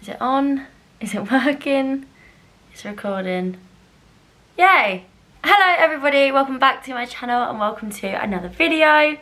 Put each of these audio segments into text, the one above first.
Is it on? Is it working? It's recording. Yay! Hello everybody, welcome back to my channel and welcome to another video.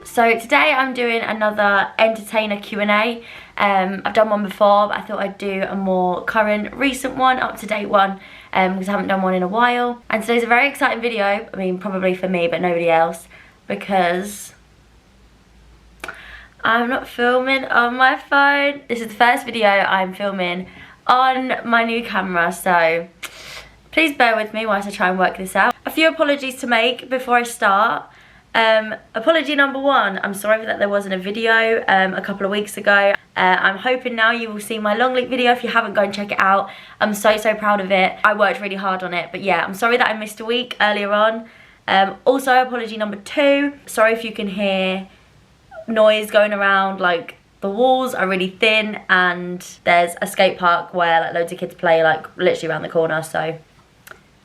So today I'm doing another entertainer Q&A. I've done one before, but I thought I'd do a more current, recent one, up-to-date one, because I haven't done one in a while. And today's a very exciting video, I mean probably for me but nobody else, because I'm not filming on my phone. This is the first video I'm filming on my new camera, so please bear with me whilst I try and work this out. A few apologies to make before I start. Apology number one, I'm sorry that there wasn't a video a couple of weeks ago. I'm hoping now you will see my long leak video. If you haven't, go and check it out. I'm so proud of it. I worked really hard on it, but yeah, I'm sorry that I missed a week earlier on. Also, apology number two, sorry if you can hear noise going around, like the walls are really thin and there's a skate park where like loads of kids play like literally around the corner, so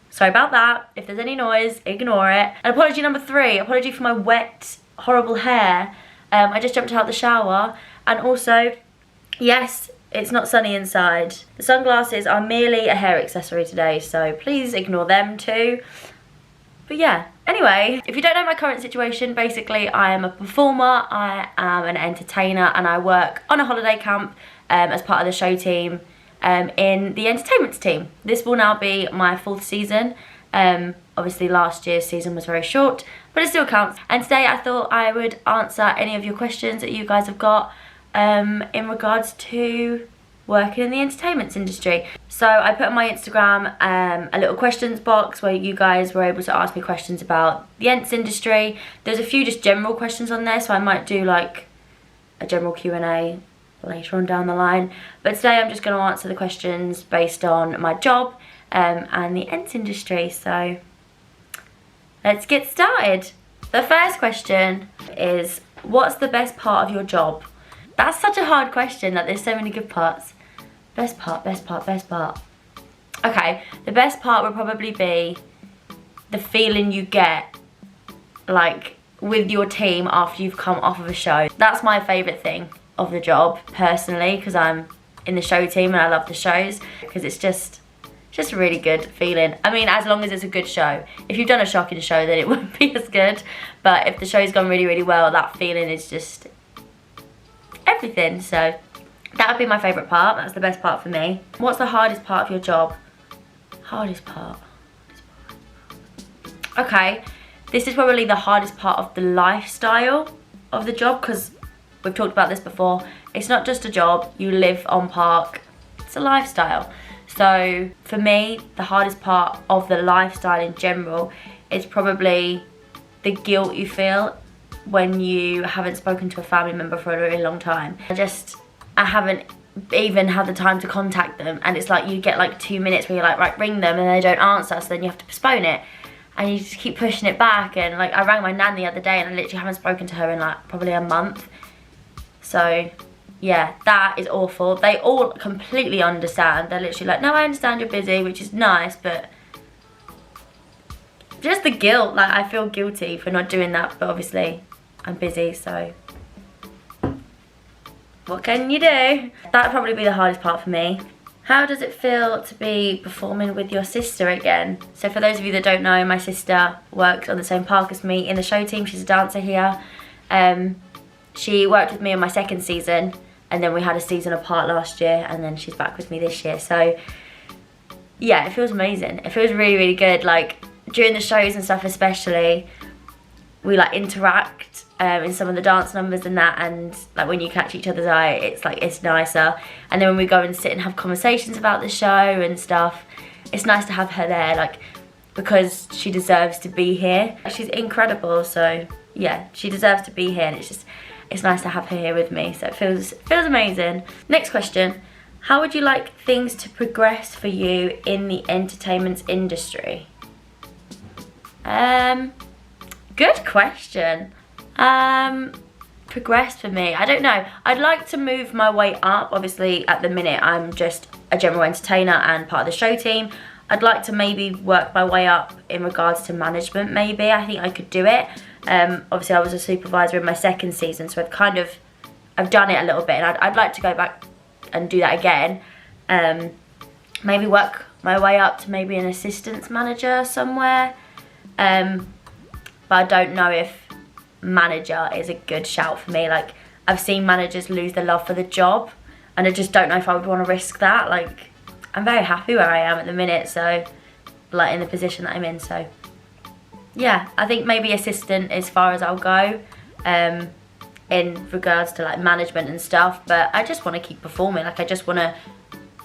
sorry about that. If there's any noise, ignore it. And apology number three, apology for my wet, horrible hair. I just jumped out of the shower. And also, yes, it's not sunny inside. The sunglasses are merely a hair accessory today, so please ignore them too. But yeah, anyway, if you don't know my current situation, basically I am a performer, I am an entertainer, and I work on a holiday camp as part of the show team. In the entertainment team. This will now be my 4th season. Obviously last year's season was very short, but it still counts. And today I thought I would answer any of your questions that you guys have got in regards to working in the entertainment industry. So I put on my Instagram a little questions box where you guys were able to ask me questions about the ents industry. There's a few just general questions on there, so I might do like a general Q&A later on down the line, but today I'm just going to answer the questions based on my job and the ents industry. So let's get started. The first question is, what's the best part of your job? That's such a hard question, that there's so many good parts. Best part. Okay, the best part would probably be the feeling you get like with your team after you've come off of a show. That's my favourite thing of the job personally, because I'm in the show team and I love the shows, because it's just a really good feeling. I mean, as long as it's a good show. If you've done a shocking show, then it wouldn't be as good, but if the show's gone really well, that feeling is just everything. So that would be my favourite part. That's the best part for me. What's the hardest part of your job? Hardest part. Okay, this is probably the hardest part of the lifestyle of the job, because we've talked about this before. It's not just a job, you live on park, it's a lifestyle. So for me, the hardest part of the lifestyle in general is probably the guilt you feel when you haven't spoken to a family member for a really long time. I haven't even had the time to contact them, and it's like you get like 2 minutes where you're like, right, ring them, and they don't answer, so then you have to postpone it. And you just keep pushing it back, and like I rang my nan the other day and I literally haven't spoken to her in like probably a month. So yeah, that is awful. They all completely understand. They're literally like, no, I understand you're busy, which is nice, but just the guilt, like I feel guilty for not doing that, but obviously I'm busy, so what can you do? That'd probably be the hardest part for me. How does it feel to be performing with your sister again? So for those of you that don't know, my sister works on the same park as me in the show team. She's a dancer here. She worked with me on my 2nd season, and then we had a season apart last year, and then she's back with me this year. So yeah, it feels amazing. It feels really good. Like during the shows and stuff especially, we like interact in some of the dance numbers and that, and like when you catch each other's eye, it's like, it's nicer. And then when we go and sit and have conversations about the show and stuff, it's nice to have her there, like, because she deserves to be here. She's incredible, so yeah, she deserves to be here, and it's nice to have her here with me, so it feels amazing. Next question. How would you like things to progress for you in the entertainment industry? Good question. Progress for me, I don't know. I'd like to move my way up. Obviously, at the minute, I'm just a general entertainer and part of the show team. I'd like to maybe work my way up in regards to management, maybe. I think I could do it. Obviously, I was a supervisor in my second season, so I've done it a little bit, and I'd like to go back and do that again. Maybe work my way up to maybe an assistance manager somewhere. But I don't know if manager is a good shout for me. Like, I've seen managers lose their love for the job, and I just don't know if I would want to risk that. Like, I'm very happy where I am at the minute, so, like, in the position that I'm in, so yeah, I think maybe assistant as far as I'll go in regards to like management and stuff, but I just want to keep performing. Like, I just want to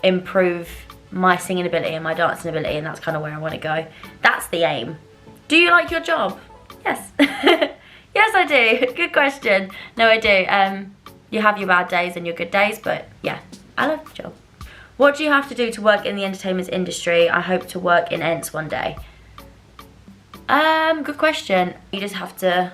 improve my singing ability and my dancing ability, and that's kind of where I want to go. That's the aim. Do you like your job? Yes. Yes, I do. Good question. No, I do. You have your bad days and your good days, but yeah, I love the job. What do you have to do to work in the entertainment industry? I hope to work in ENTs one day. Good question. You just have to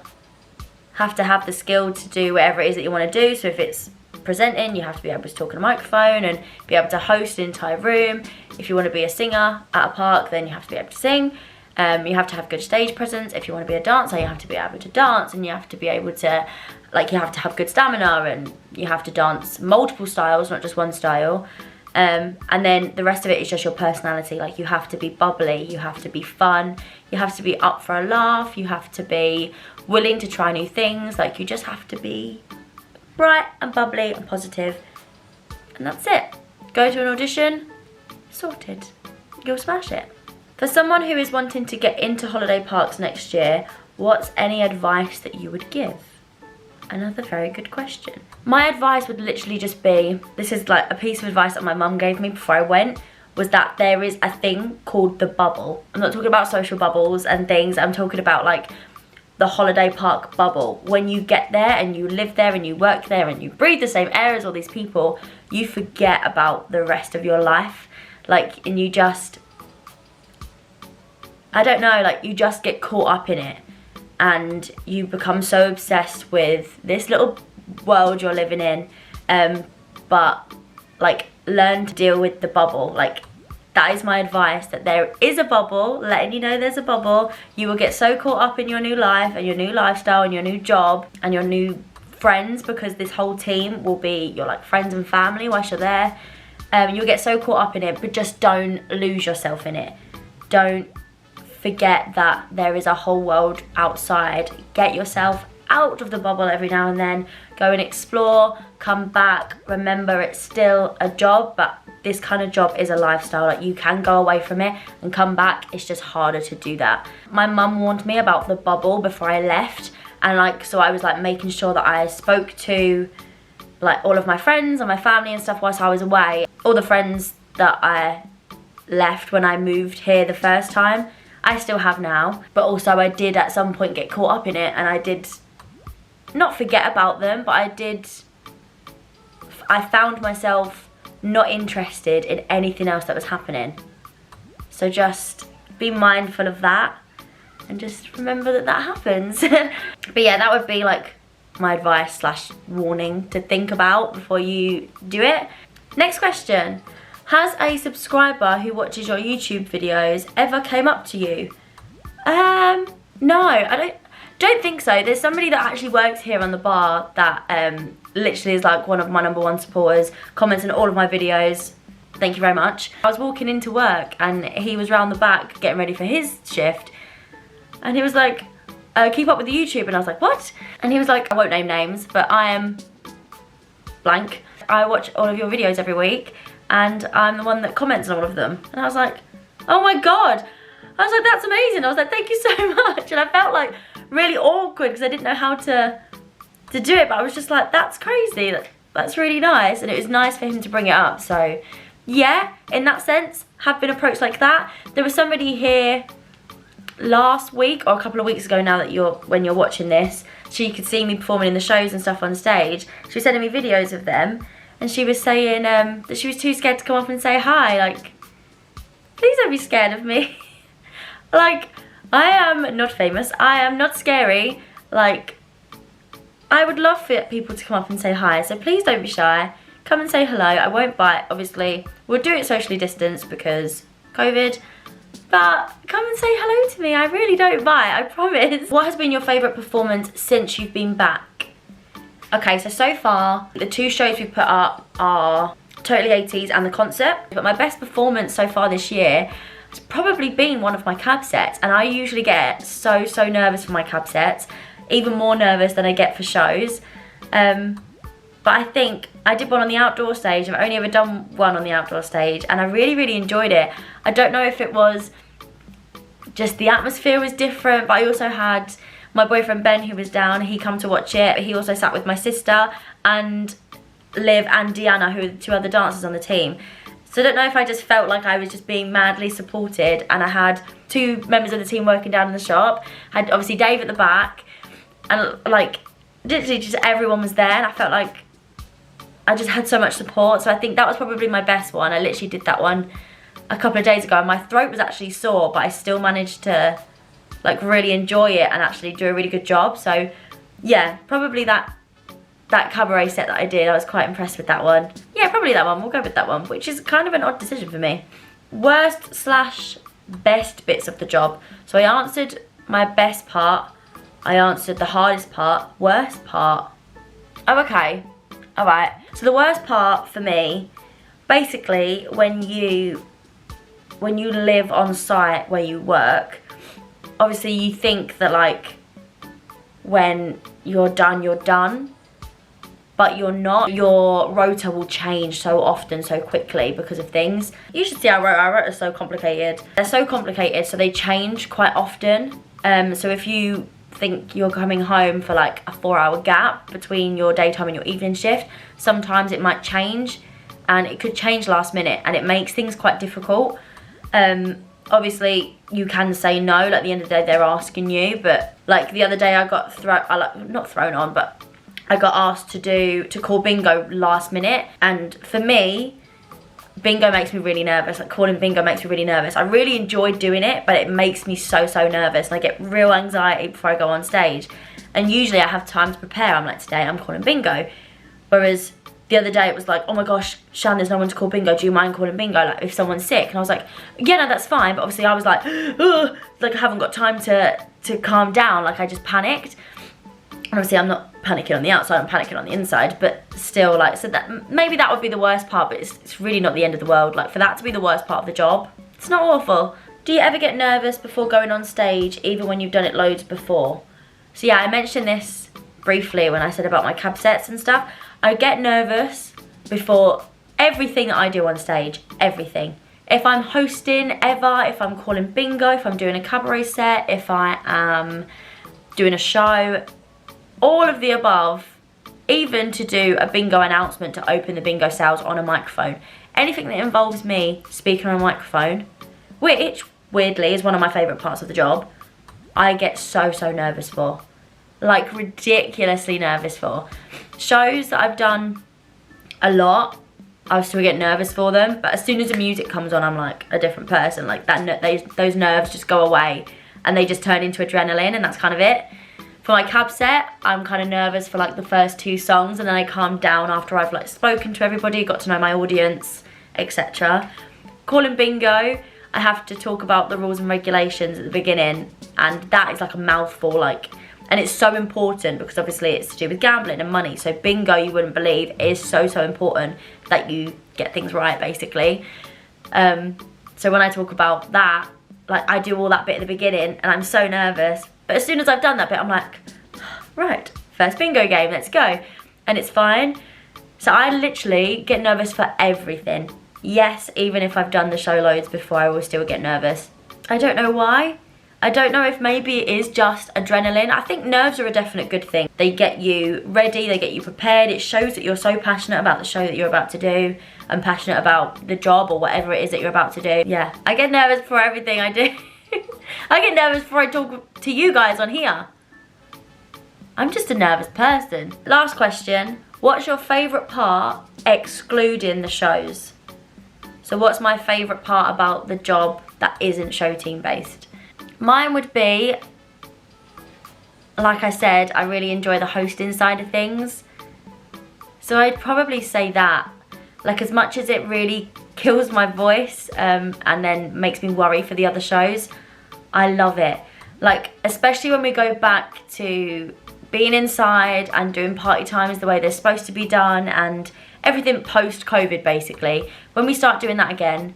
have the skill to do whatever it is that you want to do. So if it's presenting, you have to be able to talk on a microphone and be able to host an entire room. If you want to be a singer at a park, then you have to be able to sing. You have to have good stage presence. If you want to be a dancer, you have to be able to dance, and you have to be able to, like, you have to have good stamina, and you have to dance multiple styles, not just one style. And then the rest of it is just your personality. Like, you have to be bubbly, you have to be fun, you have to be up for a laugh, you have to be willing to try new things. Like, you just have to be bright and bubbly and positive, and that's it. Go to an audition, sorted. You'll smash it. For someone who is wanting to get into holiday parks next year, what's any advice that you would give? Another very good question. My advice would literally just be, this is like a piece of advice that my mum gave me before I went, was that there is a thing called the bubble. I'm not talking about social bubbles and things, I'm talking about like the holiday park bubble. When you get there and you live there and you work there and you breathe the same air as all these people, you forget about the rest of your life. Like, and you just, I don't know, like, you just get caught up in it. And you become so obsessed with this little world you're living in, but like, learn to deal with the bubble. Like, that is my advice, that there is a bubble, letting you know there's a bubble. You will get so caught up in your new life and your new lifestyle and your new job and your new friends, because this whole team will be your like friends and family whilst you're there. You'll get so caught up in it, but just don't lose yourself in it. Don't forget that there is a whole world outside. Get yourself out of the bubble every now and then. Go and explore, come back. Remember, it's still a job, but this kind of job is a lifestyle. Like, you can go away from it and come back. It's just harder to do that. My mum warned me about the bubble before I left, and like, so I was like making sure that I spoke to like all of my friends and my family and stuff whilst I was away. All the friends that I left when I moved here the first time, I still have now, but also I did at some point get caught up in it, and I did not forget about them, but I found myself not interested in anything else that was happening. So just be mindful of that and just remember that that happens. But yeah, that would be like my advice slash warning to think about before you do it. Next question. Has a subscriber who watches your YouTube videos ever came up to you? No, I don't think so. There's somebody that actually works here on the bar that literally is like one of my #1 supporters, comments on all of my videos. Thank you very much. I was walking into work and he was round the back getting ready for his shift, and he was like, keep up with the YouTube, and I was like, what? And he was like, I won't name names, but I am blank. I watch all of your videos every week, and I'm the one that comments on all of them. And I was like, oh my God. I was like, that's amazing. I was like, thank you so much. And I felt like really awkward because I didn't know how to do it, but I was just like, that's crazy. That's really nice. And it was nice for him to bring it up. So yeah, in that sense, have been approached like that. There was somebody here last week or a couple of weeks ago now that when you're watching this, she could see me performing in the shows and stuff on stage. She was sending me videos of them, and she was saying that she was too scared to come up and say hi. Like, please don't be scared of me. Like, I am not famous, I am not scary. Like, I would love for people to come up and say hi, so please don't be shy. Come and say hello. I won't bite, obviously. We'll do it socially distanced because COVID. But come and say hello to me. I really don't bite, I promise. What has been your favourite performance since you've been back? Okay, so far, the 2 shows we've put up are Totally 80s and the concert. But my best performance so far this year has probably been one of my cab sets. And I usually get so nervous for my cab sets. Even more nervous than I get for shows. But I think I did one on the outdoor stage. I've only ever done one on the outdoor stage, and I really enjoyed it. I don't know if it was just the atmosphere was different, but I also had my boyfriend Ben, who was down. He come to watch it. He also sat with my sister and Liv and Deanna, who are the 2 other dancers on the team. So I don't know if I just felt like I was just being madly supported, and I had 2 members of the team working down in the shop. I had obviously Dave at the back, and like literally just everyone was there, and I felt like I just had so much support. So I think that was probably my best one. I literally did that one a couple of days ago, and my throat was actually sore, but I still managed to like really enjoy it and actually do a really good job. So yeah, probably that cabaret set that I did, I was quite impressed with that one. Yeah, probably that one. We'll go with that one, which is kind of an odd decision for me. Worst/best bits of the job. So I answered my best part, I answered the hardest part, worst part. Oh, okay. Alright, so the worst part for me, basically when you live on site where you work, obviously you think that like when you're done, but you're not. Your rota will change so often, so quickly because of things. You should see our rota is so complicated. They're so complicated, so they change quite often. So if you think you're coming home for like a 4-hour gap between your daytime and your evening shift, sometimes it might change, and it could change last minute, and it makes things quite difficult. Obviously you can say no, like at the end of the day they're asking you, but like the other day I got not thrown on, but I got asked to call bingo last minute, and for me bingo makes me really nervous. Like calling bingo makes me really nervous. I really enjoyed doing it, but it makes me so nervous, and I get real anxiety before I go on stage. And usually I have time to prepare. I'm like, today I'm calling bingo. Whereas the other day it was like, oh my gosh, Shan, there's no one to call bingo. Do you mind calling bingo? Like if someone's sick. And I was like, yeah, no, that's fine. But obviously I was like, ugh, like I haven't got time to calm down. Like I just panicked. And obviously I'm not panicking on the outside, I'm panicking on the inside, but still, like, so that maybe that would be the worst part, but it's really not the end of the world. Like for that to be the worst part of the job, it's not awful. Do you ever get nervous before going on stage, even when you've done it loads before? So yeah, I mentioned this briefly when I said about my cab sets and stuff. I get nervous before everything that I do on stage, everything. If I'm hosting ever, if I'm calling bingo, if I'm doing a cabaret set, if I am doing a show, all of the above, even to do a bingo announcement to open the bingo sales on a microphone. Anything that involves me speaking on a microphone, which weirdly is one of my favourite parts of the job, I get so nervous for. Like ridiculously nervous for. Shows that I've done a lot, I still get nervous for them, but as soon as the music comes on, I'm like a different person. Like those nerves just go away and they just turn into adrenaline, and that's kind of it. For my cab set, I'm kind of nervous for like the first 2 songs, and then I calm down after I've like spoken to everybody, got to know my audience, etc. Calling bingo, I have to talk about the rules and regulations at the beginning, and that is like a mouthful, like, and it's so important because obviously it's to do with gambling and money. So bingo, you wouldn't believe, is so important that you get things right, basically. So when I talk about that, like I do all that bit at the beginning, and I'm so nervous. But as soon as I've done that bit, I'm like, right, first bingo game, let's go. And it's fine. So I literally get nervous for everything. Yes, even if I've done the show loads before, I will still get nervous. I don't know why. I don't know if maybe it is just adrenaline. I think nerves are a definite good thing. They get you ready, they get you prepared. It shows that you're so passionate about the show that you're about to do and passionate about the job or whatever it is that you're about to do. Yeah, I get nervous for everything I do. I get nervous before I talk to you guys on here. I'm just a nervous person. Last question. What's your favourite part excluding the shows? So what's my favourite part about the job that isn't show team based? Mine would be, like I said, I really enjoy the hosting side of things. So I'd probably say that. Like, as much as it really kills my voice and then makes me worry for the other shows, I love it. Like, especially when we go back to being inside and doing party times the way they're supposed to be done and everything post-COVID basically. When we start doing that again,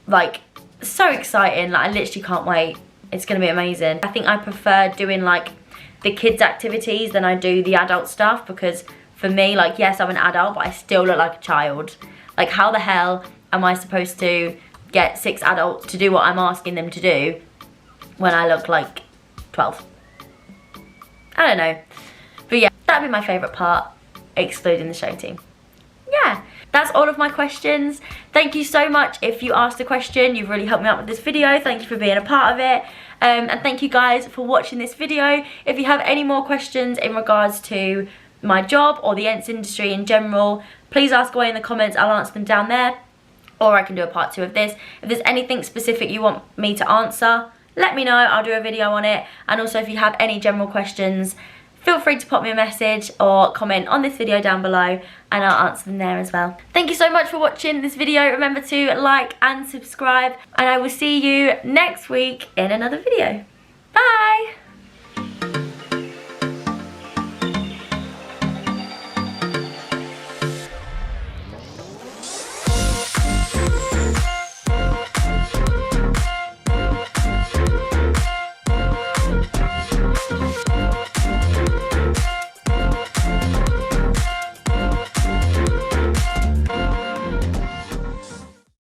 like, so exciting. Like, I literally can't wait. It's gonna be amazing. I think I prefer doing like the kids activities than I do the adult stuff, because for me, like, yes, I'm an adult, but I still look like a child. Like, how the hell am I supposed to get 6 adults to do what I'm asking them to do when I look like 12? I don't know. But yeah, that'd be my favourite part, excluding the show team. Yeah, that's all of my questions. Thank you so much if you asked a question. You've really helped me out with this video. Thank you for being a part of it. And thank you guys for watching this video. If you have any more questions in regards to my job or the ENTs industry in general, please ask away in the comments. I'll answer them down there. Or I can do a part 2 of this. If there's anything specific you want me to answer, let me know. I'll do a video on it. And also, if you have any general questions, feel free to pop me a message or comment on this video down below and I'll answer them there as well. Thank you so much for watching this video. Remember to like and subscribe, and I will see you next week in another video. Bye!